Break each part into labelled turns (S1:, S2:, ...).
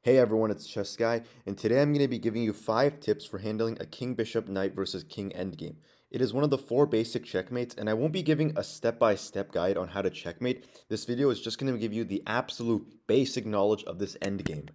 S1: Hey everyone, it's Chess Guy, and today I'm going to be giving you 5 tips for handling a king bishop knight versus king endgame. It is one of the 4 basic checkmates, and I won't be giving a step-by-step guide on how to checkmate. This video is just going to give you the absolute basic knowledge of this endgame.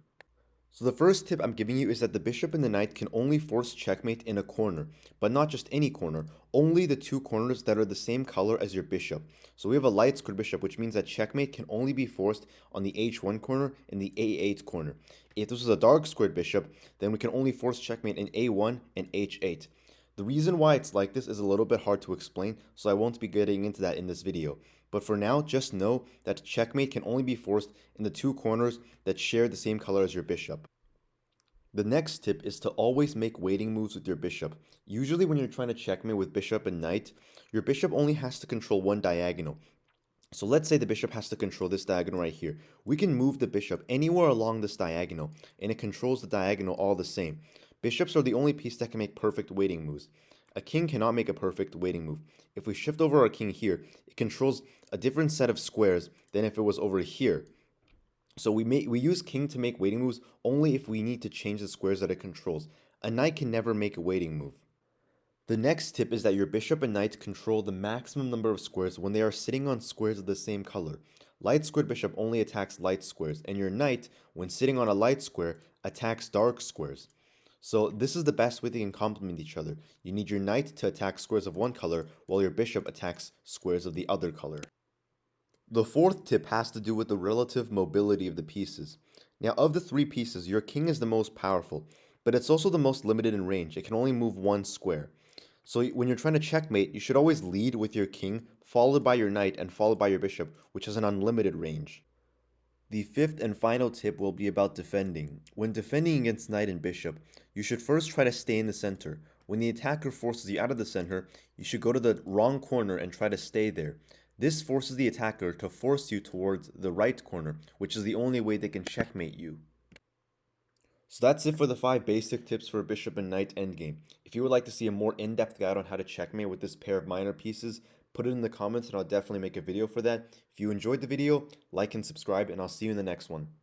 S1: So the first tip I'm giving you is that the bishop and the knight can only force checkmate in a corner, but not just any corner, only the 2 corners that are the same color as your bishop. So we have a light squared bishop, which means that checkmate can only be forced on the h1 corner and the a8 corner. If this was a dark squared bishop, then we can only force checkmate in a1 and h8. The reason why it's like this is a little bit hard to explain, so I won't be getting into that in this video. But for now, just know that checkmate can only be forced in the 2 corners that share the same color as your bishop. The next tip is to always make waiting moves with your bishop. Usually when you're trying to checkmate with bishop and knight, your bishop only has to control one diagonal. So let's say the bishop has to control this diagonal right here. We can move the bishop anywhere along this diagonal, and it controls the diagonal all the same. Bishops are the only piece that can make perfect waiting moves. A king cannot make a perfect waiting move. If we shift over our king here, it controls a different set of squares than if it was over here. So we use king to make waiting moves only if we need to change the squares that it controls. A knight can never make a waiting move. The next tip is that your bishop and knight control the maximum number of squares when they are sitting on squares of the same color. Light squared bishop only attacks light squares, and your knight, when sitting on a light square, attacks dark squares. So this is the best way they can complement each other. You need your knight to attack squares of one color, while your bishop attacks squares of the other color. The fourth tip has to do with the relative mobility of the pieces. Now, of the 3 pieces, your king is the most powerful, but it's also the most limited in range. It can only move 1 square. So when you're trying to checkmate, you should always lead with your king, followed by your knight, and followed by your bishop, which has an unlimited range. The fifth and final tip will be about defending. When defending against knight and bishop, you should first try to stay in the center. When the attacker forces you out of the center, you should go to the wrong corner and try to stay there. This forces the attacker to force you towards the right corner, which is the only way they can checkmate you. So that's it for the 5 basic tips for a bishop and knight endgame. If you would like to see a more in-depth guide on how to checkmate with this pair of minor pieces, put it in the comments and I'll definitely make a video for that. If you enjoyed the video, like and subscribe, and I'll see you in the next one.